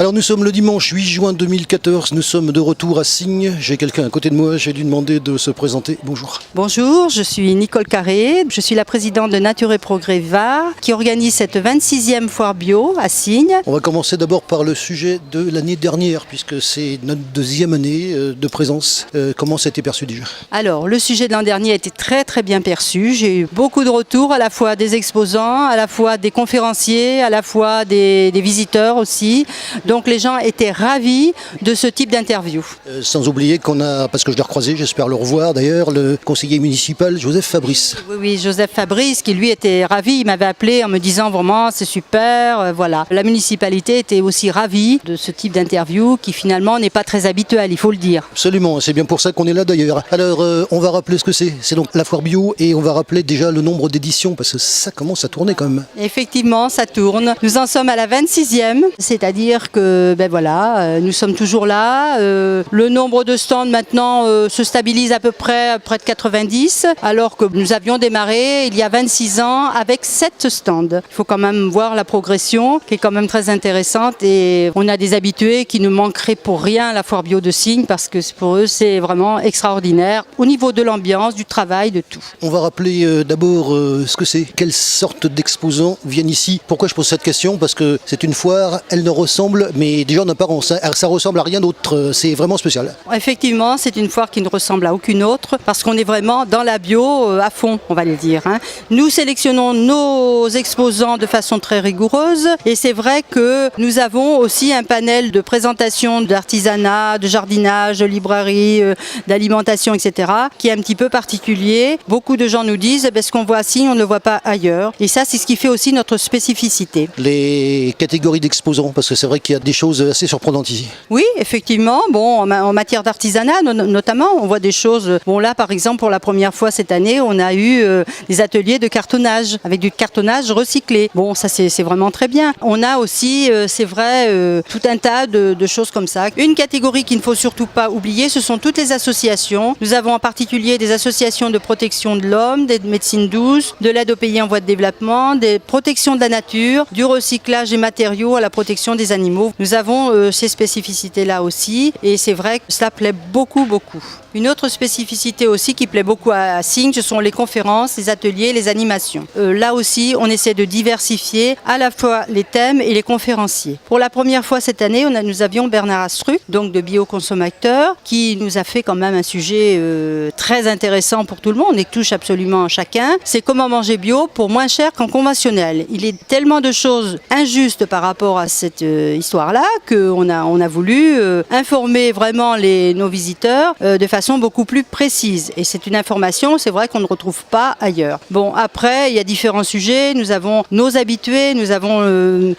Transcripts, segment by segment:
Alors nous sommes le dimanche 8 juin 2014, nous sommes de retour à Signes. J'ai quelqu'un à côté de moi, j'ai dû demander de se présenter. Bonjour. Bonjour, je suis Nicole Carré, je suis la présidente de Nature et Progrès Var qui organise cette 26e foire bio à Signes. On va commencer d'abord par le sujet de l'année dernière puisque c'est notre deuxième année de présence. Comment ça a été perçu déjà? Alors le sujet de l'an dernier a été très bien perçu. J'ai eu beaucoup de retours, à la fois des exposants, à la fois des conférenciers, à la fois des visiteurs aussi. Donc les gens étaient ravis de ce type d'interview. Sans oublier qu'on a, parce que je l'ai recroisé, j'espère le revoir d'ailleurs, le conseiller municipal Joseph Fabrice. Oui, Joseph Fabrice qui lui était ravi, il m'avait appelé en me disant vraiment c'est super, voilà. La municipalité était aussi ravie de ce type d'interview qui finalement n'est pas très habituel, il faut le dire. Absolument, c'est bien pour ça qu'on est là d'ailleurs. Alors on va rappeler ce que c'est. C'est donc la foire bio et on va rappeler déjà le nombre d'éditions parce que ça commence à tourner quand même. Effectivement, ça tourne. Nous en sommes à la 26e, c'est-à-dire que nous sommes toujours là. Le nombre de stands maintenant se stabilise à peu près de 90, alors que nous avions démarré il y a 26 ans avec 7 stands. Il faut quand même voir la progression qui est quand même très intéressante et on a des habitués qui ne manqueraient pour rien à la foire bio de Signes parce que pour eux c'est vraiment extraordinaire au niveau de l'ambiance, du travail, de tout. On va rappeler d'abord ce que c'est, quelle sorte d'exposants viennent ici. Pourquoi je pose cette question? Parce que c'est une foire, elle ne ressemble, mais déjà en apparence, ça ressemble à rien d'autre, c'est vraiment spécial. Effectivement, c'est une foire qui ne ressemble à aucune autre parce qu'on est vraiment dans la bio à fond, on va le dire. Nous sélectionnons nos exposants de façon très rigoureuse et c'est vrai que nous avons aussi un panel de présentation d'artisanat, de jardinage, de librairie, d'alimentation, etc. qui est un petit peu particulier. Beaucoup de gens nous disent ce qu'on voit à Signes, on ne le voit pas ailleurs. Et ça, c'est ce qui fait aussi notre spécificité. Les catégories d'exposants, parce que c'est vrai qu'il y a des choses assez surprenantes ici. Oui, effectivement. Bon, en matière d'artisanat, notamment, on voit des choses. Bon, là, par exemple, pour la première fois cette année, on a eu des ateliers de cartonnage avec du cartonnage recyclé. Bon, ça, c'est vraiment très bien. On a aussi, c'est vrai, tout un tas de choses comme ça. Une catégorie qu'il ne faut surtout pas oublier, ce sont toutes les associations. Nous avons en particulier des associations de protection de l'homme, des médecines douces, de l'aide aux pays en voie de développement, des protections de la nature, du recyclage des matériaux à la protection des animaux. Nous avons ces spécificités-là aussi et c'est vrai que cela plaît beaucoup. Une autre spécificité aussi qui plaît beaucoup à Signes, ce sont les conférences, les ateliers, les animations. Là aussi, on essaie de diversifier à la fois les thèmes et les conférenciers. Pour la première fois cette année, nous avions Bernard Astruc, donc de Bioconsommateur, qui nous a fait quand même un sujet très intéressant pour tout le monde et qui touche absolument chacun. C'est comment manger bio pour moins cher qu'en conventionnel. Il est tellement de choses injustes par rapport à cette histoire-là qu'on a voulu informer vraiment nos visiteurs de façon beaucoup plus précise. Et c'est une information, c'est vrai qu'on ne retrouve pas ailleurs. Bon, après, il y a différents sujets. Nous avons nos habitués. Nous avons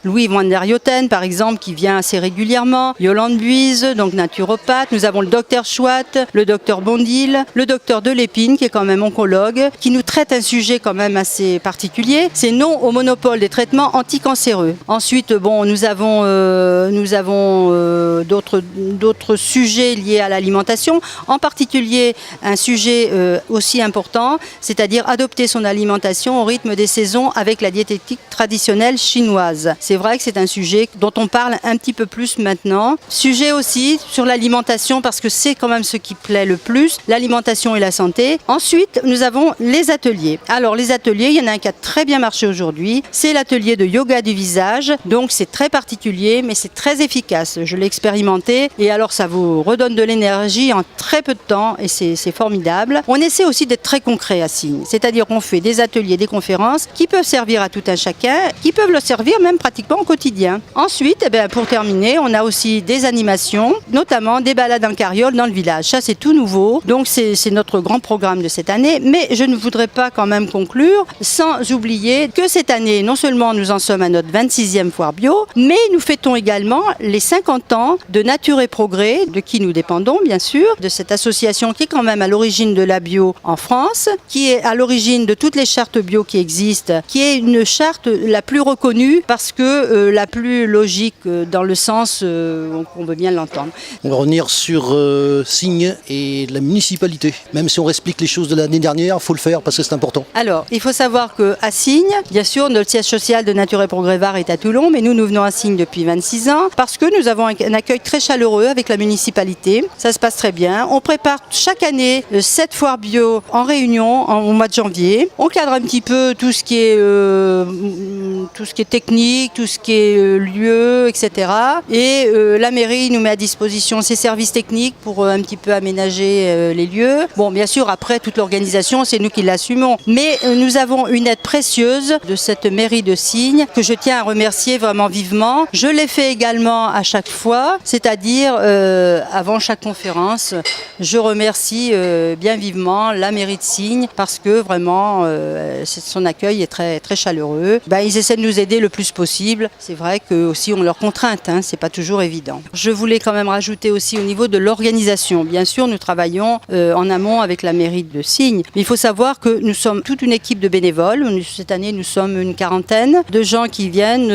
Louis van der Joten, par exemple, qui vient assez régulièrement. Yolande Buise, donc naturopathe. Nous avons le docteur Chouat, le docteur Bondil, le docteur Delépine, qui est quand même oncologue, qui nous traite un sujet quand même assez particulier. C'est non au monopole des traitements anticancéreux. Ensuite, bon, nous avons d'autres sujets liés à l'alimentation, en particulier un sujet aussi important, c'est-à-dire adopter son alimentation au rythme des saisons avec la diététique traditionnelle chinoise. C'est vrai que c'est un sujet dont on parle un petit peu plus maintenant. Sujet aussi sur l'alimentation parce que c'est quand même ce qui plaît le plus, l'alimentation et la santé. Ensuite, nous avons les ateliers. Alors les ateliers, il y en a un qui a très bien marché aujourd'hui, c'est l'atelier de yoga du visage. Donc c'est très particulier mais c'est très efficace. Je l'ai expérimenté et alors ça vous redonne de l'énergie en très peu de temps et c'est formidable. On essaie aussi d'être très concret à Signes, c'est-à-dire qu'on fait des ateliers, des conférences qui peuvent servir à tout un chacun, qui peuvent le servir même pratiquement au quotidien. Ensuite, pour terminer, on a aussi des animations, notamment des balades en carriole dans le village. Ça c'est tout nouveau, donc c'est notre grand programme de cette année, mais je ne voudrais pas quand même conclure sans oublier que cette année, non seulement nous en sommes à notre 26e foire bio, mais nous fêtons également les 50 ans de Nature et Progrès, de qui nous dépendons bien sûr, de cette association association qui est quand même à l'origine de la bio en France, qui est à l'origine de toutes les chartes bio qui existent, qui est une charte la plus reconnue parce que la plus logique dans le sens qu'on veut bien l'entendre. On va revenir sur Signes et la municipalité. Même si on explique les choses de l'année dernière, il faut le faire parce que c'est important. Alors, il faut savoir qu'à Signes, bien sûr, notre siège social de Nature et Progrès Var est à Toulon, mais nous venons à Signes depuis 26 ans parce que nous avons un accueil très chaleureux avec la municipalité. Ça se passe très bien. On prépare chaque année 7 foires bio en réunion au mois de janvier. On cadre un petit peu tout ce qui est technique, tout ce qui est lieu, etc. Et la mairie nous met à disposition ses services techniques pour un petit peu aménager les lieux. Bon, bien sûr, après, toute l'organisation, c'est nous qui l'assumons. Mais nous avons une aide précieuse de cette mairie de Signes que je tiens à remercier vraiment vivement. Je l'ai fait également à chaque fois, c'est-à-dire avant chaque conférence. Je remercie bien vivement la mairie de Signes parce que vraiment son accueil est très, très chaleureux. Ils essaient de nous aider le plus possible. C'est vrai que aussi on leur contrainte, c'est pas toujours évident. Je voulais quand même rajouter aussi au niveau de l'organisation. Bien sûr, nous travaillons en amont avec la mairie de Signes. Mais il faut savoir que nous sommes toute une équipe de bénévoles. Cette année, nous sommes une quarantaine de gens qui viennent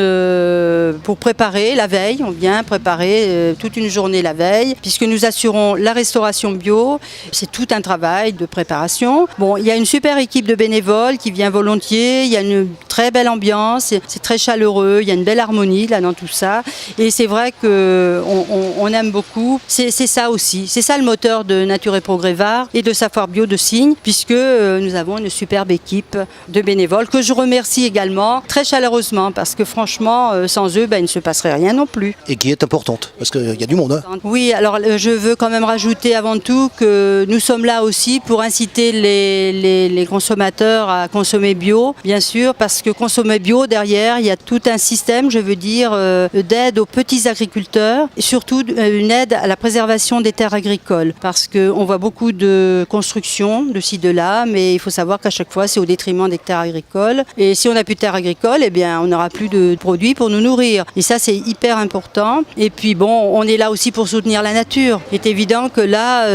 pour préparer la veille. On vient préparer toute une journée la veille, puisque nous assurons la restauration bio. C'est tout un travail de préparation. Bon, il y a une super équipe de bénévoles qui vient volontiers. Il y a une très belle ambiance. C'est très chaleureux. Il y a une belle harmonie là dans tout ça. Et c'est vrai qu'on aime beaucoup. C'est ça aussi. C'est ça le moteur de Nature et Progrès Var et de sa foire bio de Signes, puisque nous avons une superbe équipe de bénévoles que je remercie également très chaleureusement parce que franchement, sans eux, il ne se passerait rien non plus. Et qui est importante, parce qu'il y a du monde. Oui, alors je veux quand même rajouter avant tout que nous sommes là aussi pour inciter les consommateurs à consommer bio, bien sûr, parce que consommer bio, derrière, il y a tout un système, je veux dire, d'aide aux petits agriculteurs, et surtout une aide à la préservation des terres agricoles, parce qu'on voit beaucoup de construction de ci, de là, mais il faut savoir qu'à chaque fois, c'est au détriment des terres agricoles. Et si on n'a plus de terres agricoles, eh bien, on n'aura plus de produits pour nous nourrir. Et ça, c'est hyper important. Et puis, bon, on est là aussi pour soutenir la nature. Il est évident que là,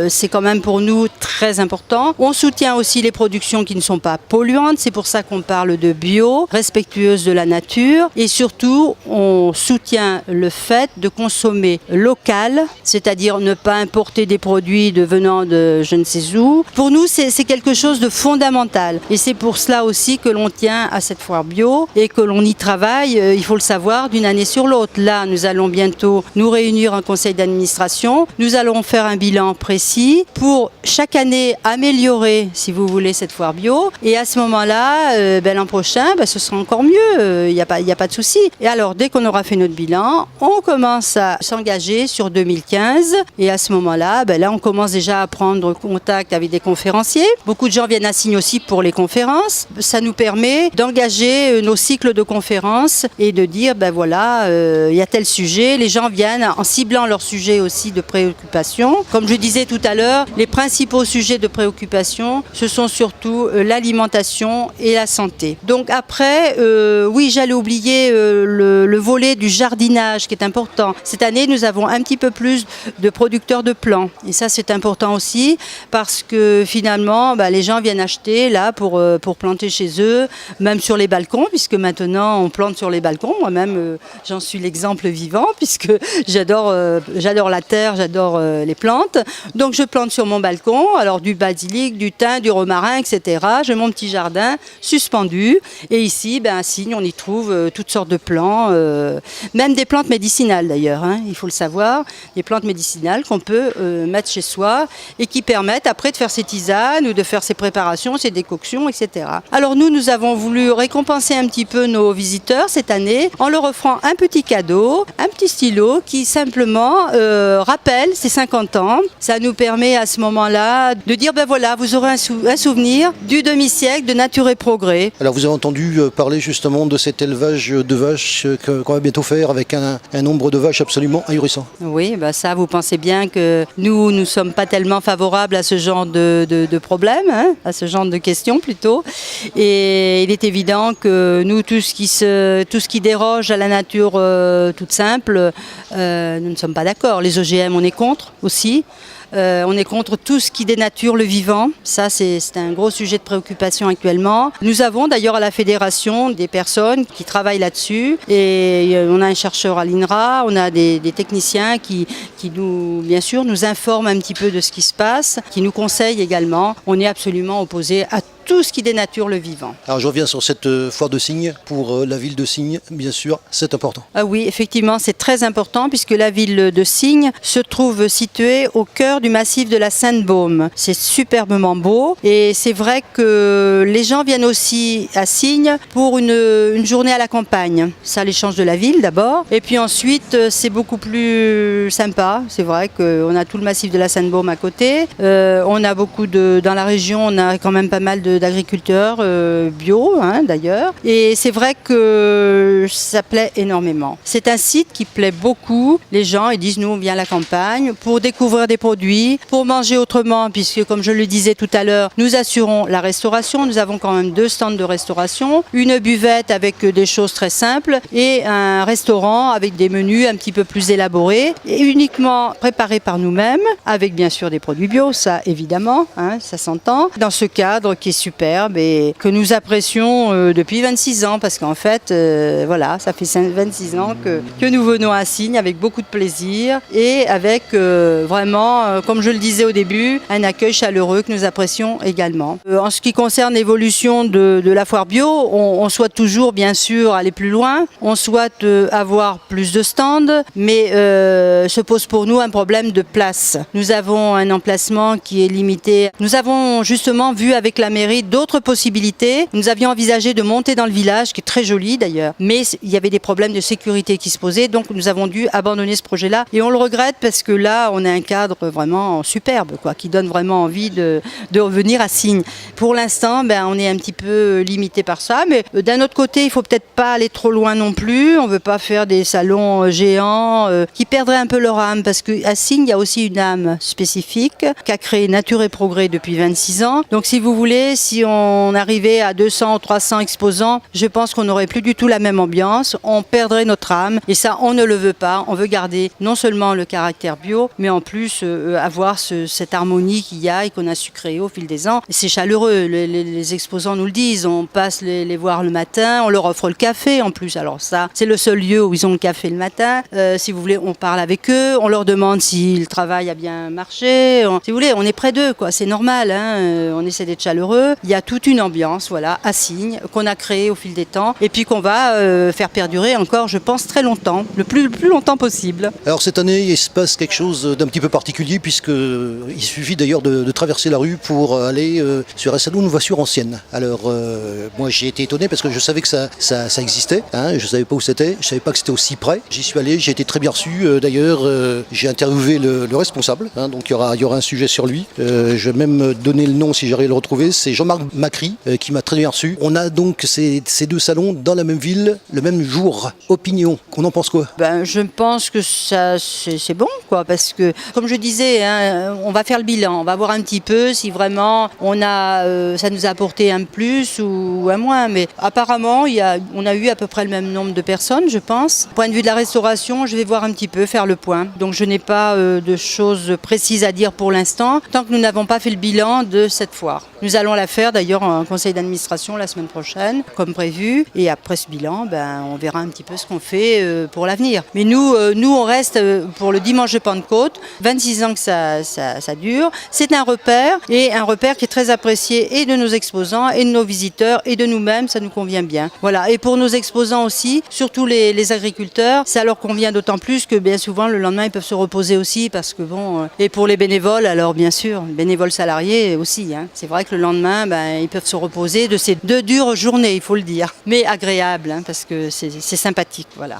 c'est quand même pour nous très important. On soutient aussi les productions qui ne sont pas polluantes. C'est pour ça qu'on parle de bio, respectueuse de la nature. Et surtout, on soutient le fait de consommer local, c'est-à-dire ne pas importer des produits venant de je ne sais où. Pour nous, c'est quelque chose de fondamental. Et c'est pour cela aussi que l'on tient à cette foire bio et que l'on y travaille, il faut le savoir, d'une année sur l'autre. Là, nous allons bientôt nous réunir en conseil d'administration. Nous allons faire un bilan précis pour chaque année améliorer, si vous voulez, cette foire bio. Et à ce moment-là, l'an prochain, ce sera encore mieux. Il n'y a pas de souci. Et alors, dès qu'on aura fait notre bilan, on commence à s'engager sur 2015. Et à ce moment-là, là, on commence déjà à prendre contact avec des conférenciers. Beaucoup de gens viennent à Signes aussi pour les conférences. Ça nous permet d'engager nos cycles de conférences et de dire, voilà, il y a tel sujet. Les gens viennent en ciblant leur sujet aussi de préoccupation. Comme je disais tout à l'heure, les principaux sujets de préoccupation, ce sont surtout l'alimentation et la santé. Donc après, oui, j'allais oublier le volet du jardinage qui est important. Cette année, nous avons un petit peu plus de producteurs de plants. Et ça, c'est important aussi parce que finalement, les gens viennent acheter là pour planter chez eux, même sur les balcons, puisque maintenant, on plante sur les balcons. Moi-même, j'en suis l'exemple vivant puisque j'adore la terre, j'adore les plantes. Donc, je plante sur mon balcon, alors du basilic, du thym, du romarin, etc. J'ai mon petit jardin suspendu. Et ici, à Signes, on y trouve toutes sortes de plants, même des plantes médicinales d'ailleurs, il faut le savoir, des plantes médicinales qu'on peut mettre chez soi et qui permettent après de faire ses tisanes ou de faire ses préparations, ses décoctions, etc. Alors nous avons voulu récompenser un petit peu nos visiteurs cette année en leur offrant un petit cadeau, un petit stylo qui simplement rappelle ses 50 ans. Ça nous permet à ce moment-là de dire, voilà, vous aurez un souvenir du demi-siècle de Nature et Progrès. Alors vous avez entendu parler justement de cet élevage de vaches qu'on va bientôt faire avec un nombre de vaches absolument ahurissant. Oui, ça, vous pensez bien que nous ne sommes pas tellement favorables à ce genre de problème, à ce genre de questions plutôt. Et il est évident que nous, tout ce qui déroge à la nature toute simple, nous ne sommes pas d'accord. Les OGM, on est contre aussi. On est contre tout ce qui dénature le vivant. Ça, c'est un gros sujet de préoccupation actuellement. Nous avons d'ailleurs à la fédération des personnes qui travaillent là-dessus. Et on a un chercheur à l'INRA, on a des techniciens qui nous, bien sûr, nous informent un petit peu de ce qui se passe, qui nous conseillent également. On est absolument opposé à tout ce qui dénature le vivant. Alors je reviens sur cette foire de Signes. Pour la ville de Signes, bien sûr, c'est important. Ah oui, effectivement, c'est très important puisque la ville de Signes se trouve située au cœur du massif de la Sainte-Baume. C'est superbement beau et c'est vrai que les gens viennent aussi à Signes pour une journée à la campagne. Ça les change de la ville d'abord et puis ensuite c'est beaucoup plus sympa. C'est vrai qu'on a tout le massif de la Sainte-Baume à côté. On a beaucoup dans la région, on a quand même pas mal d'agriculteurs bio d'ailleurs et c'est vrai que ça plaît énormément. C'est un site qui plaît beaucoup. Les gens ils disent nous on vient à la campagne pour découvrir des produits, pour manger autrement puisque comme je le disais tout à l'heure, nous assurons la restauration. Nous avons quand même 2 stands de restauration, une buvette avec des choses très simples et un restaurant avec des menus un petit peu plus élaborés et uniquement préparés par nous-mêmes avec bien sûr des produits bio, ça évidemment, ça s'entend. Dans ce cadre qui est superbe et que nous apprécions depuis 26 ans parce qu'en fait, voilà, ça fait 26 ans que nous venons à Signes avec beaucoup de plaisir et avec vraiment, comme je le disais au début, un accueil chaleureux que nous apprécions également. En ce qui concerne l'évolution de la foire bio, on souhaite toujours bien sûr aller plus loin, on souhaite avoir plus de stands, mais se pose pour nous un problème de place. Nous avons un emplacement qui est limité. Nous avons justement vu avec la mairie d'autres possibilités. Nous avions envisagé de monter dans le village, qui est très joli d'ailleurs, mais il y avait des problèmes de sécurité qui se posaient, donc nous avons dû abandonner ce projet-là. Et on le regrette parce que là, on a un cadre vraiment superbe, qui donne vraiment envie de revenir à Signes. Pour l'instant, on est un petit peu limité par ça, mais d'un autre côté, il ne faut peut-être pas aller trop loin non plus. On ne veut pas faire des salons géants qui perdraient un peu leur âme, parce qu'à Signes, il y a aussi une âme spécifique qu'a créée Nature et Progrès depuis 26 ans. Donc si vous voulez, si on arrivait à 200 ou 300 exposants, je pense qu'on n'aurait plus du tout la même ambiance, on perdrait notre âme et ça on ne le veut pas. On veut garder non seulement le caractère bio, mais en plus avoir cette harmonie qu'il y a et qu'on a su créer au fil des ans. Et c'est chaleureux, les exposants nous le disent, on passe les voir le matin, on leur offre le café en plus. Alors ça, c'est le seul lieu où ils ont le café le matin. Si vous voulez, on parle avec eux, on leur demande si le travail a bien marché. Si vous voulez, on est près d'eux, c'est normal, on essaie d'être chaleureux. Il y a toute une ambiance, voilà, à Signes, qu'on a créée au fil des temps et puis qu'on va faire perdurer encore, je pense, très longtemps, le plus longtemps possible. Alors cette année, il se passe quelque chose d'un petit peu particulier puisqu'il suffit d'ailleurs de traverser la rue pour aller sur SNO, une voiture ancienne. Alors moi j'ai été étonné parce que je savais que ça existait, je savais pas où c'était, je savais pas que c'était aussi près. J'y suis allé, j'ai été très bien reçu. D'ailleurs j'ai interviewé le responsable, donc il y aura un sujet sur lui. Je vais même donner le nom si j'arrive à le retrouver, c'est Jean-Marc Macri qui m'a très bien reçu. On a donc ces 2 salons dans la même ville, le même jour. Opinion, on en pense quoi? Je pense que ça c'est bon, parce que comme je disais, on va faire le bilan, on va voir un petit peu si vraiment ça nous a apporté un plus ou un moins, mais apparemment on a eu à peu près le même nombre de personnes, je pense. Point de vue de la restauration, je vais voir un petit peu, faire le point. Donc je n'ai pas de choses précises à dire pour l'instant, tant que nous n'avons pas fait le bilan de cette foire. Nous allons la faire d'ailleurs en conseil d'administration la semaine prochaine, comme prévu, et après ce bilan, on verra un petit peu ce qu'on fait pour l'avenir. Mais nous on reste pour le dimanche de Pentecôte, 26 ans que ça dure. C'est un repère, et un repère qui est très apprécié et de nos exposants, et de nos visiteurs, et de nous-mêmes, ça nous convient bien. Voilà. Et pour nos exposants aussi, surtout les agriculteurs, ça leur convient d'autant plus que bien souvent le lendemain ils peuvent se reposer aussi, parce que et pour les bénévoles, alors bien sûr, les bénévoles salariés aussi, c'est vrai que le lendemain, ils peuvent se reposer de ces 2 dures journées, il faut le dire, mais agréables, parce que c'est sympathique, voilà.